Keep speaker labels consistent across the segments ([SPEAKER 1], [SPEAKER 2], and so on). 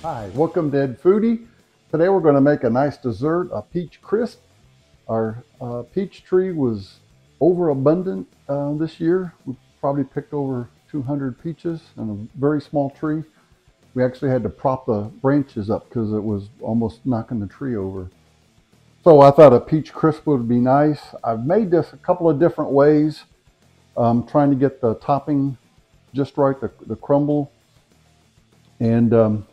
[SPEAKER 1] Hi, welcome to Ed Foodie. Today we're going to make a nice dessert, a peach crisp. Our peach tree was overabundant this year. We probably picked over 200 peaches in a very small tree. We actually had to prop the branches up because it was almost knocking the tree over. So I thought a peach crisp would be nice. I've made this a couple of different ways, trying to get the topping just right, the crumble. And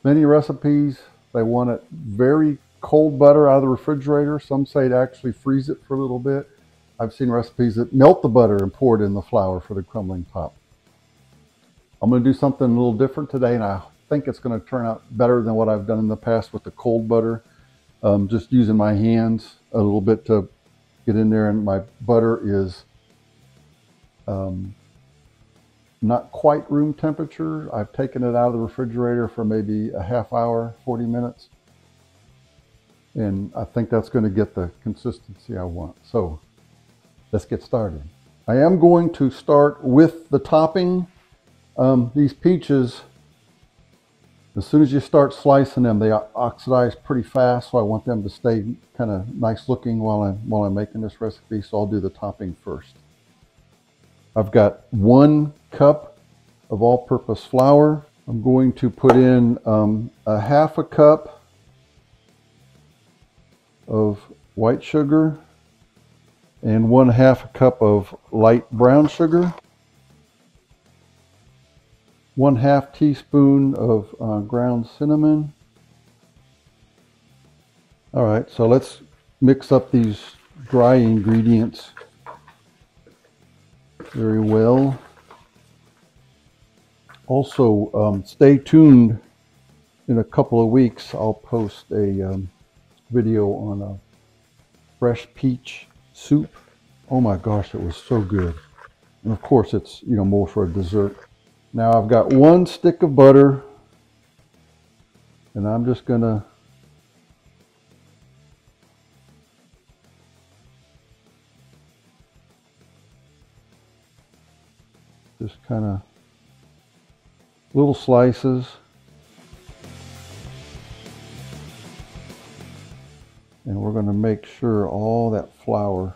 [SPEAKER 1] many recipes, they want it very cold butter out of the refrigerator. Some say to actually freeze it for a little bit. I've seen recipes that melt the butter and pour it in the flour for the crumbling top. I'm going to do something a little different today, and I think it's going to turn out better than what I've done in the past with the cold butter. Just using my hands a little bit to get in there, and my butter is not quite room temperature. I've taken it out of the refrigerator for maybe a half hour, 40 minutes. And I think that's going to get the consistency I want. So let's get started. I am going to start with the topping. These peaches, as soon as you start slicing them, they oxidize pretty fast. So I want them to stay kind of nice looking while I'm making this recipe. So I'll do the topping first. I've got 1 cup of all-purpose flour. I'm going to put in a half a cup of white sugar and 1/2 a cup of light brown sugar. 1/2 teaspoon of ground cinnamon. All right, so let's mix up these dry ingredients very well. Also, stay tuned. In a couple of weeks, I'll post a video on a fresh peach soup. Oh my gosh, it was so good. And of course, it's more for a dessert. Now I've got 1 stick of butter, and I'm just gonna kind of little slices. And we're going to make sure all that flour,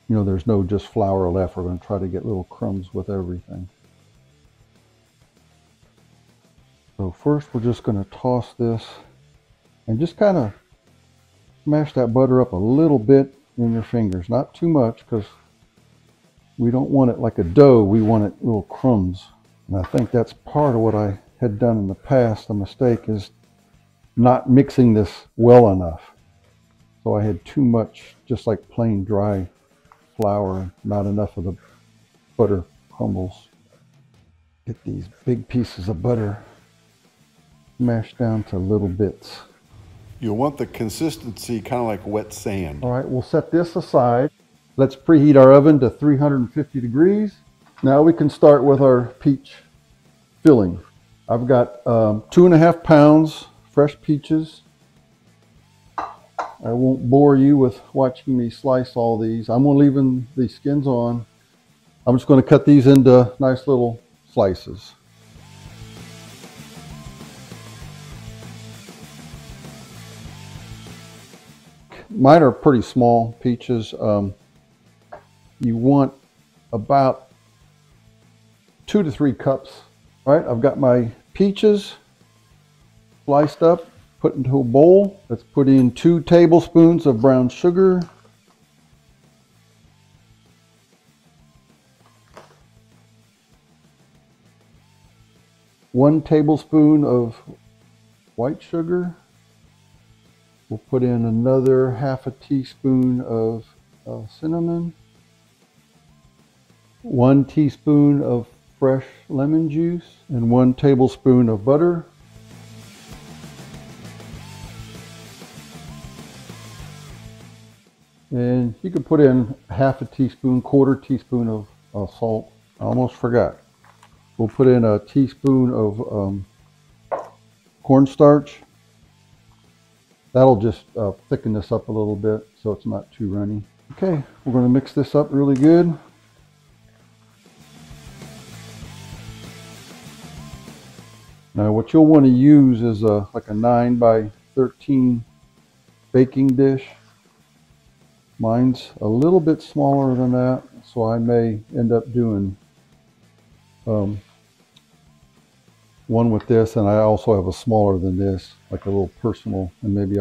[SPEAKER 1] there's no just flour left. We're going to try to get little crumbs with everything. So first we're just going to toss this and just kind of smash that butter up a little bit in your fingers. Not too much, because we don't want it like a dough. We want it little crumbs. And I think that's part of what I had done in the past. The mistake is not mixing this well enough. So I had too much, just like plain dry flour, not enough of the butter crumbles. Get these big pieces of butter mashed down to little bits.
[SPEAKER 2] You want the consistency kind of like wet sand.
[SPEAKER 1] All right, we'll set this aside. Let's preheat our oven to 350 degrees. Now we can start with our peach filling. I've got 2.5 pounds fresh peaches. I won't bore you with watching me slice all these. I'm going to leave the skins on. I'm just going to cut these into nice little slices. Mine are pretty small peaches. You want about 2 to 3 cups. All right, I've got my peaches sliced up, put into a bowl. Let's put in 2 tablespoons of brown sugar. One tablespoon of white sugar. We'll put in another 1/2 teaspoon of cinnamon. 1 teaspoon of fresh lemon juice and 1 tablespoon of butter. And you can put in 1/2 teaspoon, 1/4 teaspoon of salt. I almost forgot. We'll put in a teaspoon of cornstarch. That'll just thicken this up a little bit so it's not too runny. Okay, we're going to mix this up really good. Now what you'll want to use is like a 9 by 13 baking dish. Mine's a little bit smaller than that, so I may end up doing one with this, and I also have a smaller than this, like a little personal, and maybe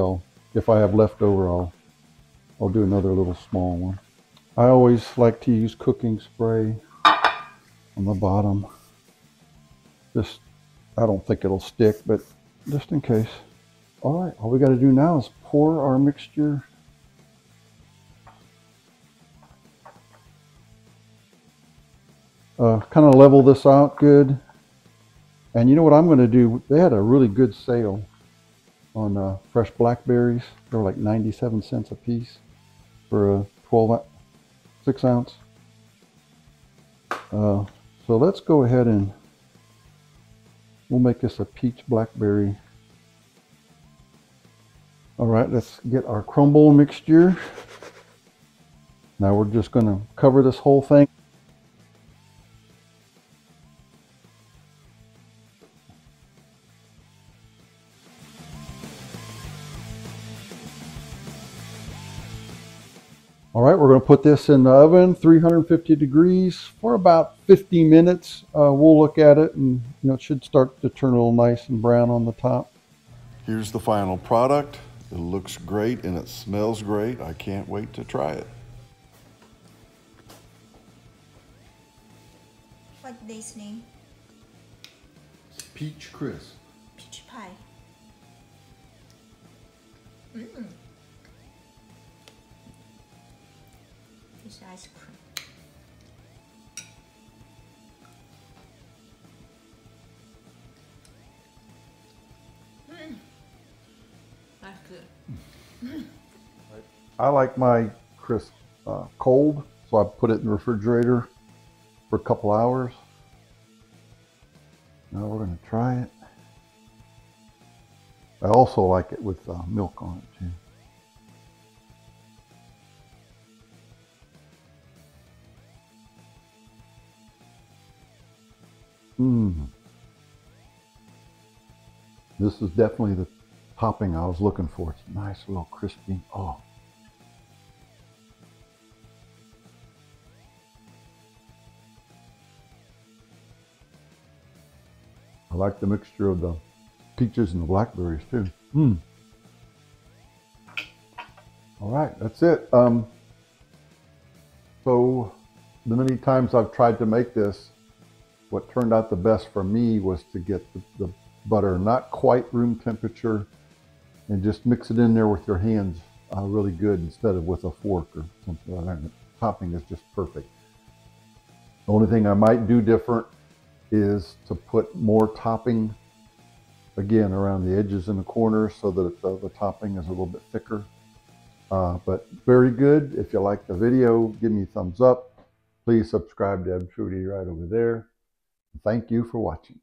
[SPEAKER 1] if I have leftover, I'll do another little small one. I always like to use cooking spray on the bottom. I don't think it'll stick, but just in case. All right, all we got to do now is pour our mixture. Kind of level this out good. And you know what I'm going to do? They had a really good sale on fresh blackberries. They were like 97 cents a piece for a 6 ounce. So let's go ahead and we'll make this a peach blackberry. All right, let's get our crumble mixture. Now we're just going to cover this whole thing. All right, we're going to put this in the oven, 350 degrees for about 50 minutes. We'll look at it, and it should start to turn a little nice and brown on the top.
[SPEAKER 2] Here's the final product. It looks great and it smells great. I can't wait to try it.
[SPEAKER 3] What's this name?
[SPEAKER 1] Peach crisp.
[SPEAKER 3] Peach pie. This ice cream. That's good.
[SPEAKER 1] I like my crisp cold, so I put it in the refrigerator for a couple hours. Now we're going to try it. I also like it with milk on it too. This is definitely the topping I was looking for. It's nice, little crispy. Oh. I like the mixture of the peaches and the blackberries too. All right, that's it. So the many times I've tried to make this, what turned out the best for me was to get the butter not quite room temperature and just mix it in there with your hands really good instead of with a fork or something like that. The topping is just perfect. The only thing I might do different is to put more topping again around the edges and the corners so that the topping is a little bit thicker. But very good. If you like the video, give me a thumbs up. Please subscribe to Eb Trudy right over there. Thank you for watching.